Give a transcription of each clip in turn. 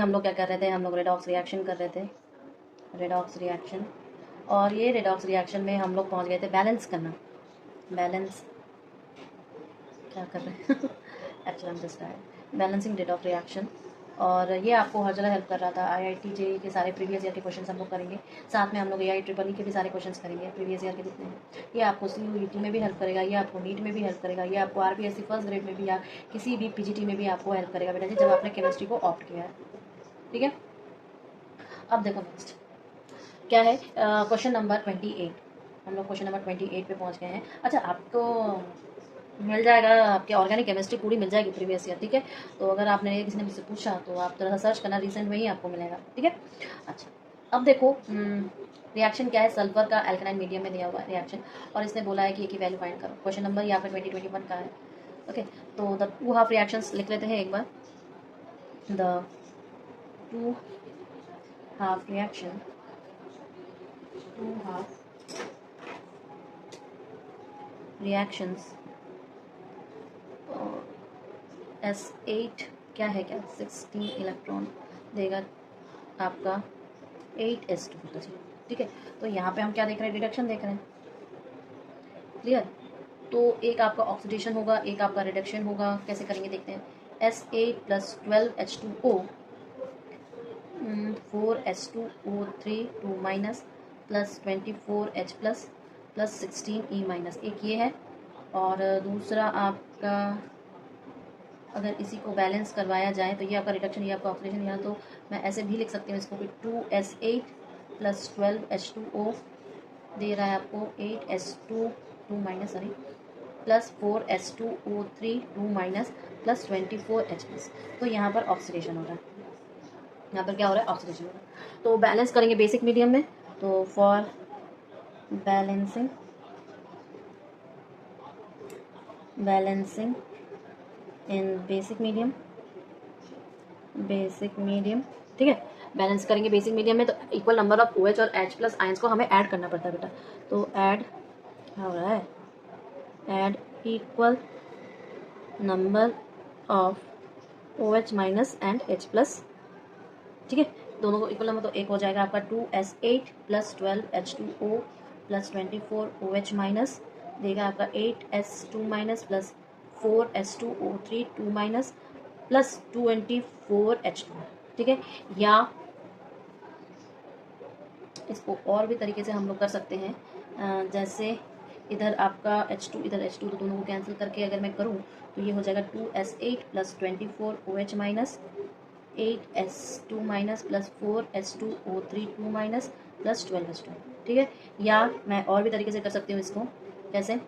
हम लोग क्या कर रहे थे, हम लोग रेडॉक्स रिएक्शन कर रहे थे, रेडॉक्स रिएक्शन। और ये रेडॉक्स रिएक्शन में हम लोग पहुंच गए थे बैलेंस करना, बैलेंस क्या कर रहे हैं actually just balancing redox reaction. और ये आपको हर जगह हेल्प कर रहा था। IIT JEE के सारे प्रीवियस ईयर के क्वेश्चन हम लोग करेंगे, साथ में हम लोग AIEEE के भी सारे क्वेश्चन करेंगे प्रीवियस ईयर के जितने हैं। ये आपको CUET में भी हेल्प करेगा, ये आपको नीट में भी हेल्प करेगा, ये आपको RPSC फर्स्ट ग्रेड में भी या किसी भी PGT में भी आपको हेल्प करेगा बेटा जी, जब आपने केमिस्ट्री को ऑप्ट किया है। ठीक है, अब देखो नेक्स्ट क्या है, क्वेश्चन नंबर 28। हम लोग क्वेश्चन नंबर 28 पे पहुंच गए हैं। अच्छा, आपको मिल जाएगा, आपके ऑर्गेनिक केमिस्ट्री पूरी मिल जाएगी प्रीवियस ईयर। ठीक है, तो अगर आपने किसी ने मुझसे पूछा तो आप थोड़ा सा सर्च करना, रिसेंट में ही आपको मिलेगा। ठीक है, अच्छा अब देखो रिएक्शन क्या है, सल्फर का एल्कलाइन मीडियम में दिया हुआ है रिएक्शन, और इसने बोला है कि एक ही वैल्यू फाइंड करो। क्वेश्चन नंबर यहाँ पर 2021 का है। ओके, तो द टू हाफ रिएक्शंस लिख लेते हैं एक बार। The two half reaction, two half reactions S8 क्या है, क्या 16 इलेक्ट्रॉन देगा आपका 8s2। ठीक है, तो यहाँ पे हम क्या देख रहे हैं, रिडक्शन देख रहे हैं। क्लियर, तो एक आपका ऑक्सीडेशन होगा, एक आपका रिडक्शन होगा। कैसे करेंगे देखते हैं। S8 + 12H2O 4S2O3 2 minus plus 24H plus 16E-, एक ये है। और दूसरा आपका अगर इसी को बैलेंस करवाया जाए तो ये आपका रिडक्शन, ये आपका ऑक्सीडेशन, या तो मैं ऐसे भी लिख सकती हूँ इसको कि 2S8 + 12H2O दे रहा है आपको 8S2 2 minus sorry plus 4S2O3 2 minus plus 24H+। तो यहाँ पर ऑक्सीडेशन हो रहा है, यहाँ पर क्या हो रहा है, ऑक्सीडेशन हो रहा है। तो बैलेंस करेंगे बेसिक मीडियम में, तो for balancing in basic medium. ठीक है, बैलेंस करेंगे बेसिक मीडियम में, तो इक्वल नंबर ऑफ OH और H+ आयंस को हमें ऐड करना पड़ता है बेटा। तो ऐड क्या हो रहा है, add equal number of OH- and H+। ठीक है, दोनों को इक्वल नंबर, तो एक हो जाएगा आपका 2S8 + 12H2O + 24OH- देगा आपका 8S2- plus 4S2O3 2- plus 24H2। ठीक है, या इसको और भी तरीके से हम लोग कर सकते हैं, जैसे इधर आपका H2 इधर H2, तो दोनों को कैंसिल करके अगर मैं करूँ तो ये हो जाएगा 2S8 + 24OH- 8S2- plus 4S2O3 2- plus 12S2। ठीक है, या मैं और भी तरीके से कर सकती हूँ इसको, कैसे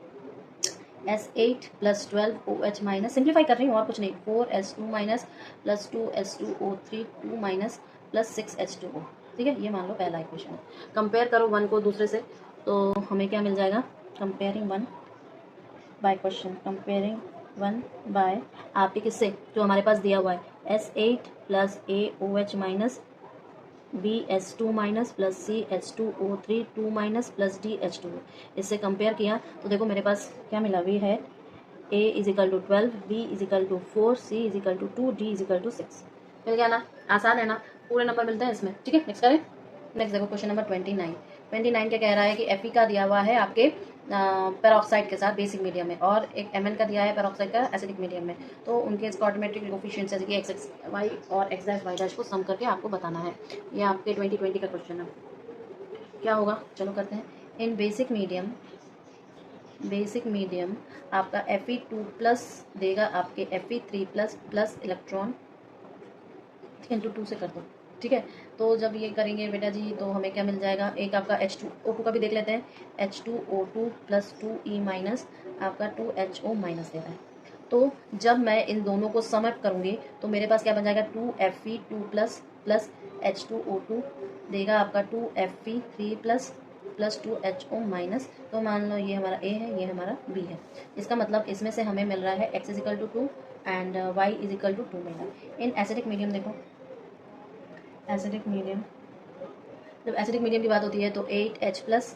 S8 + 12OH-, सिंप्लीफाई कर रही हूँ और कुछ नहीं, 4S2- plus 2S2O3 2- plus 6H2O। ठीक है, ये मान लो पहला इक्वेशन है। कंपेयर करो वन को दूसरे से, तो हमें क्या मिल जाएगा, comparing one by question, comparing one by आपके किससे, जो हमारे पास दिया हुआ है S8 + AOH- BS2- plus CH2O3 2- plus DH2। इससे कंपेयर किया तो देखो मेरे पास क्या मिला, वी है A = 12, B = 4, C = 2, D = 6। मिल गया ना, आसान है ना, पूरे नंबर मिलते हैं इसमें। ठीक है, नेक्स्ट करें। नेक्स्ट देखो क्वेश्चन नंबर 29 क्या कह रहा है कि Fe का दिया हुआ है आपके पेरोक्साइड के साथ बेसिक मीडियम में, और एक Mn का दिया है पेरोक्साइड का एसिडिक मीडियम में। तो उनके स्टोइकोमेट्रिक कोफिशिएंट्स जैसे कि XY और X' को सम करके आपको बताना है। ये आपके 2020 का क्वेश्चन है। क्या होगा, चलो करते हैं। इन बेसिक मीडियम आपका Fe2+ देगा आपके Fe3+ प्लस इलेक्ट्रॉन इंटू 2 से कर दो। ठीक है, तो जब ये करेंगे बेटा जी तो हमें क्या मिल जाएगा, एक आपका H2O2 का भी देख लेते हैं। H2O2 + 2E- आपका 2HO- दे रहा है। तो जब मैं इन दोनों को सम अप करूँगी तो मेरे पास क्या बन जाएगा, 2Fe2+ प्लस H2O2 देगा आपका 2Fe3+ प्लस 2HO-। तो मान लो ये हमारा A है, ये हमारा B है। इसका मतलब इसमें से हमें मिल रहा है X = 2 एंड Y = 2 मिल रहा है। इन एसिडिक मीडियम देखो, एसिडिक मीडियम, जब एसिडिक मीडियम की बात होती है तो 8H+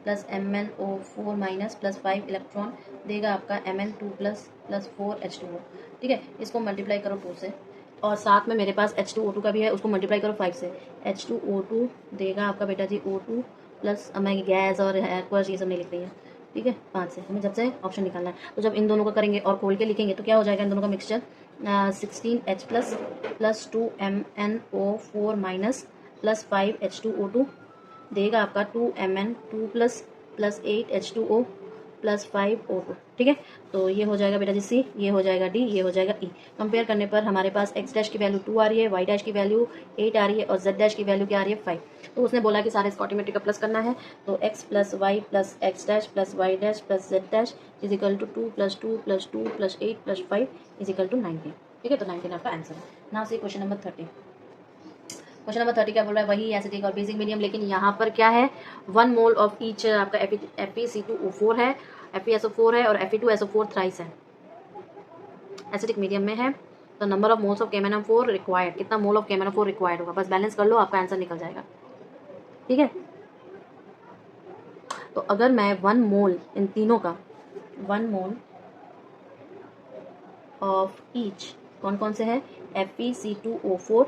plus MnO4- plus 5 electron देगा आपका Mn2+ प्लस 4H2O। ठीक है, इसको मल्टीप्लाई करो 2 से, और साथ में मेरे पास H2O2 का भी है, उसको मल्टीप्लाई करो 5 से। H2O2 देगा आपका बेटा जी O2 प्लस, अब मैं गैस और एक्वस ये सब नहीं लिख रही है, ठीक है, 5 से हमें जब से ऑप्शन निकालना है। तो जब इन दोनों को करेंगे और खोल के लिखेंगे तो क्या हो जाएगा इन दोनों का mixture, 16H plus 2MnO4 minus plus 5H2O2 देगा आपका 2Mn2 plus 8H2O plus 5O2, ठीक है। तो ये हो जाएगा बेटा जी C, ये हो जाएगा D, ये हो जाएगा E। कंपेयर करने पर हमारे पास x डैश की वैल्यू 2 आ रही है, y डैश की वैल्यू 8 आ रही है और z डैश की वैल्यू क्या आ रही है 5। तो उसने बोला कि सारे इसको ऑटोमेटिक का प्लस करना है, तो x plus y plus x dash plus y dash plus z dash is equal to 2 plus 2 plus 2 plus 8 plus 5 is equal to 19, ठीक है। तो 19 आपका आंसर है। Now see question number 30। Question number 30 क्या बोल रहा है, वही एसिडिक और बेसिक मीडियम, लेकिन यहाँ पर क्या है 1 मोल ऑफ ईच आपका FeC2O4 है, FeSO4 है और Fe2SO4 थ्राइस है, एसिडिक मीडियम में है। तो number of moles of KMnO4 required, कितना मोल ऑफ KMnO4 रिक्वायर्ड होगा, बस बैलेंस कर लो आपका आंसर निकल जाएगा, ठीक है। तो अगर मैं 1 मोल इन तीनों का 1 मोल ऑफ ईच कौन कौन से हैं, FeC2O4,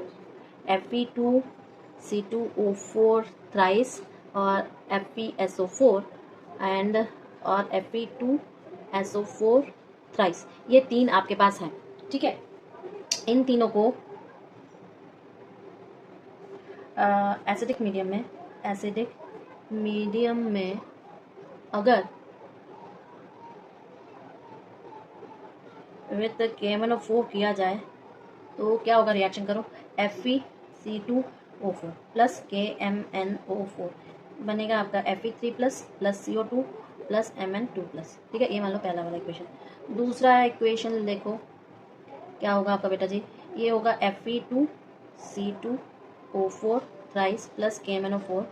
Fe2C2O4 थ्राइस और FeSO4 एंड और Fe2SO4 थ्राइस, ये 3 आपके पास हैं, ठीक है। इन तीनों को एसिडिक मीडियम में अगर विथ KMnO4 किया जाए तो क्या होगा, रिएक्शन करो, FeC2O4 प्लस KMnO4 बनेगा आपका Fe3 plus CO2 plus Mn2 plus, ठीक है। ये मान लो पहला वाला इक्वेशन। दूसरा इक्वेशन देखो क्या होगा आपका बेटा जी, ये होगा Fe2C2O4 थ्राइस प्लस KMnO4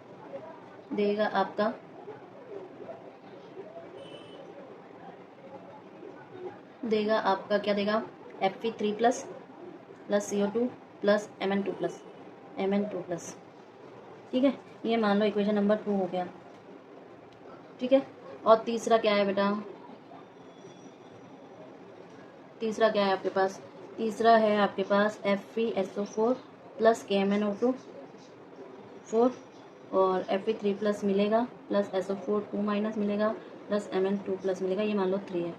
देगा आपका क्या देगा, Fe3 plus CO2 plus Mn2 plus, ठीक है। ये मान लो इक्वेशन नंबर 2 हो गया, ठीक है। और तीसरा क्या है बेटा, तीसरा क्या है आपके पास, तीसरा है आपके पास FeSO4 प्लस KMnO2 4 और Fe3 प्लस मिलेगा प्लस SO4 2 माइनस मिलेगा प्लस Mn2 प्लस मिलेगा, ये मान लो 3 है।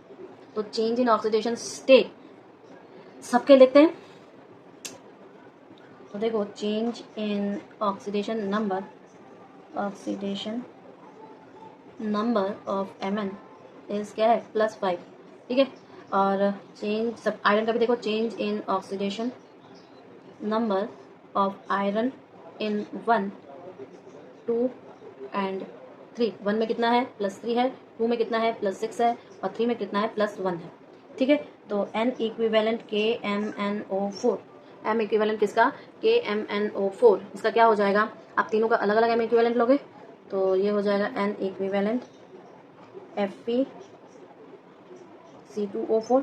तो चेंज इन ऑक्सीडेशन स्टेट सबके लिखते हैं। तो देखो change in oxidation number of Mn is क्या है +5, ठीक है। और चेंज सब आयरन का भी देखो, change in oxidation number of iron in 1, 2 and 3। 1 में कितना है +3 है, 2 में कितना है +6 है और 3 में कितना है +1 है, ठीक है। तो N equivalent KMnO4, M equivalent किसका, KMnO4, इसका क्या हो जाएगा, आप तीनों का अलग अलग M इक्विवेलेंट लोगे तो ये हो जाएगा N equivalent FeC2O4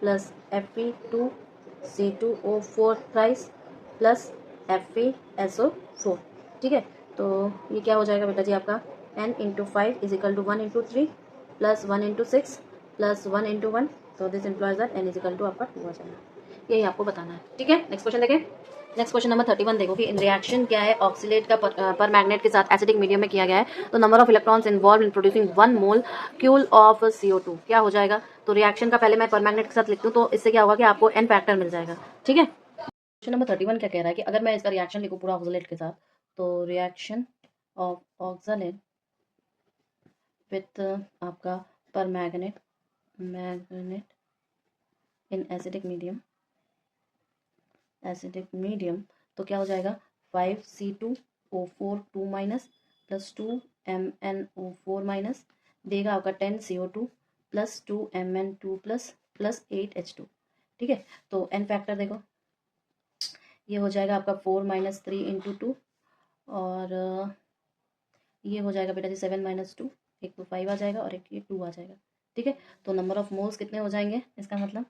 plus Fe2C2O4 thrice plus FeSO4, ठीक है। तो ये क्या हो जाएगा बेटा जी आपका N into 5 is equal to 1 into 3 plus 1 into 6 plus 1 into 1, तो this implies that N is equal to आपका 2 आ जाएगा। यही आपको बताना है, ठीक है। नेक्स्ट क्वेश्चन देखें। नेक्स्ट क्वेश्चन नंबर 31 देखो कि रिएक्शन क्या है, ऑक्सीलेट का पर मैग्नेट के साथ एसिडिक मीडियम में किया गया है। तो number of electrons involve in producing 1 mole Kiul of CO2 क्या हो जाएगा। तो रिएक्शन का पहले मैं पर मैग्नेट के साथ लिखती हूँ, तो इससे क्या होगा कि आपको N फैक्टर मिल जाएगा, ठीक है। क्वेश्चन नंबर 31 क्या कह रहा है कि अगर मैं इसका रिएक्शन लिखूँ पूरा ऑक्सीलेट के साथ, तो रिएक्शन ऑफ ऑक्सीलेट विथ आपका पर मैग्नेट इन एसिडिक मीडियम तो क्या हो जाएगा 5C2O4 2 minus plus 2MnO4 minus देगा आपका 10CO2 plus 2Mn2 plus 8H2, ठीक है। तो N फैक्टर देखो, ये हो जाएगा आपका 4 माइनस 3 इंटू 2 और ये हो जाएगा बेटा जी 7 माइनस 2, एक तो 5 आ जाएगा और एक ये 2 आ जाएगा, ठीक है। तो नंबर ऑफ मोल्स कितने हो जाएंगे, इसका मतलब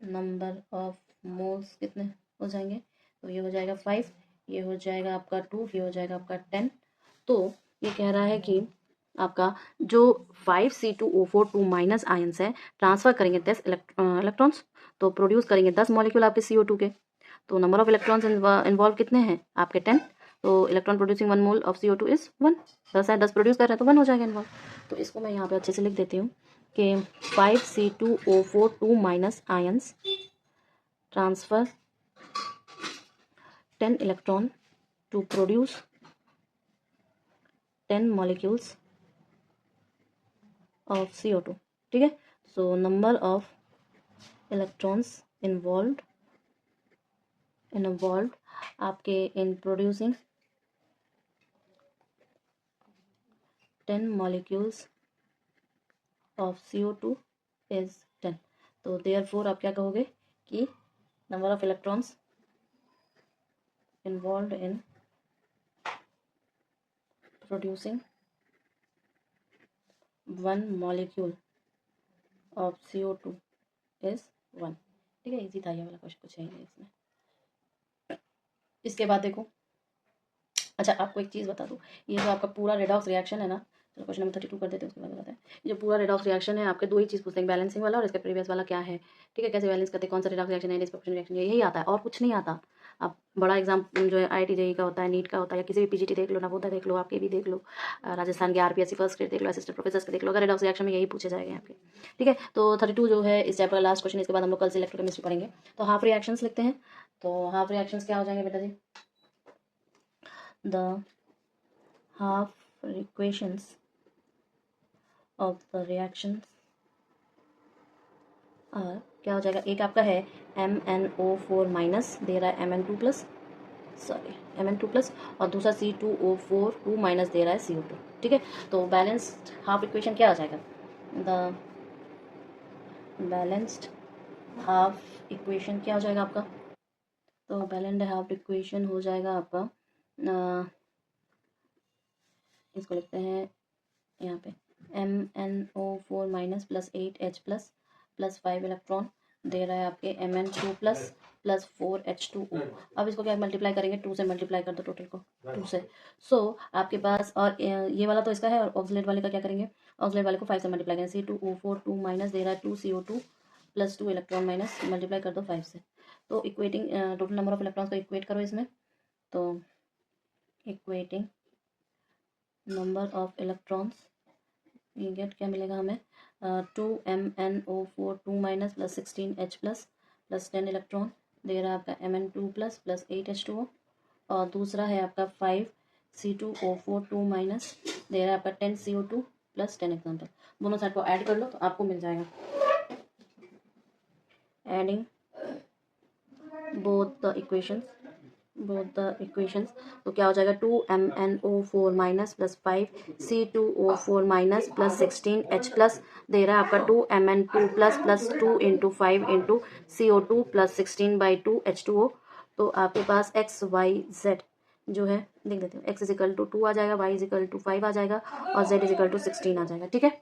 नंबर ऑफ मोल्स कितने हो जाएंगे, तो ये हो जाएगा 5, ये हो जाएगा आपका 2, ये हो जाएगा आपका 10। तो ये कह रहा है कि आपका जो 5C2O4 2 माइनस आयंस है ट्रांसफर करेंगे 10 इलेक्ट्रॉन्स, तो प्रोड्यूस करेंगे 10 मॉलिक्यूल आपके CO2 के। तो नंबर ऑफ इलेक्ट्रॉन्स इन्वॉल्व कितने हैं आपके 10, तो electron producing 1 mole of CO2 is 1। 10 है, 10 प्रोड्यूस कर रहे हैं तो 1 हो जाएगा इन्वॉल्व। तो इसको मैं यहाँ पे अच्छे से लिख देती हूँ कि 5C2O4 2 minus ions transfer 10 electron to produce 10 molecules of CO2। ठीक है, so number of electrons involve आपके in producing 10 molecules of CO2 is 10। तो देयरफॉर आप क्या कहोगे कि number of electrons involve in producing 1 molecule of CO2 is 1। ठीक है, इजी था ये वाला क्वेश्चन, कुछ है नहीं इसमें। इसके बाद देखो, अच्छा आपको एक चीज़ बता दूँ, ये जो आपका पूरा रेडॉक्स रिएक्शन है ना, चलो क्वेश्चन नंबर 32 कर देते हैं, उसके बाद बताते हैं। ये जो पूरा रेडॉक्स रिएक्शन है आपके दो ही चीज़ पूछते हैं, बैलेंसिंग वाला और इसका प्रीवियस वाला क्या है। ठीक है, कैसे बैलेंस करते हैं, कौन सा रेडॉक्स रिएक्शन है, डिस्प्रपोर्शन रिएक्शन, यही आता है और कुछ नहीं आता। अब बड़ा एग्जाम जो है IIT JEE का होता है, नीट का होता है, या किसी भी PGT देख लो, नवोदय देख लो, आपके भी देख लो, राजस्थान के RPSC फर्स्ट ग्रेड देख लो, असिस्टेंट प्रोफेसर के देख लो, अगर रेडॉक्स रिएक्शन में यही पूछे जाएंगे आपके। ठीक है, तो 32 जो है इस चैप्टर का लास्ट क्वेश्चन। इसके बाद हम लोग कल से इलेक्ट्रोकेमिस्ट्री पढ़ेंगे। तो हाफ रिएक्शंस लिखते हैं। तो हाफ रिएक्शंस क्या हो जाएंगे बेटा जी, the half equations of the reactions और क्या हो जाएगा, एक आपका है MnO4 माइनस दे रहा है Mn2 प्लस, Mn2 प्लस, और दूसरा C2O4 2 माइनस दे रहा है CO2। ठीक है, तो बैलेंस्ड हाफ इक्वेशन क्या हो जाएगा, द बैलेंस्ड हाफ इक्वेशन क्या हो जाएगा आपका, तो बैलेंस्ड हाफ इक्वेशन हो जाएगा आपका इसको लिखते हैं यहाँ पे MnO4 minus plus 8H plus plus 5 electron दे रहा है आपके Mn2 प्लस प्लस 4H2O। अब इसको क्या मल्टीप्लाई करेंगे, 2 से मल्टीप्लाई कर दो टोटल को 2 से। सो आपके पास, और ये वाला तो इसका है, और ऑक्सीलेट वाले का क्या करेंगे, ऑक्सीलेट वाले को 5 से मल्टीप्लाई करेंगे। C2O4 2 माइनस दे रहा है 2 CO2 plus 2 electron minus, multiply कर दो 5 से। तो equating total number of electrons को इक्वेट करो इसमें, तो इक्वेटिंग नंबर ऑफ इलेक्ट्रॉन्स ये गेट क्या मिलेगा हमें, 2MnO4 2 minus plus 16H plus plus 10 electron दे रहा है आपका Mn2 प्लस प्लस 8H2O, और दूसरा है आपका 5C2O4 2 माइनस दे रहा है आपका 10 CO2 प्लस 10 एग्जाम्पल। दोनों साइड को ऐड कर लो तो आपको मिल जाएगा, एडिंग बोथ द इक्वेशंस, तो क्या हो जाएगा 2MnO4 minus plus 5C2O4 minus plus 16H plus दे रहा है आपका 2Mn2 plus plus 2 into 5 into CO2 plus 16/2 H2O। तो आपके पास XYZ जो है लिख देते हैं, X = 2 आ जाएगा, Y = 5 आ जाएगा और Z = 16 आ जाएगा। ठीक है,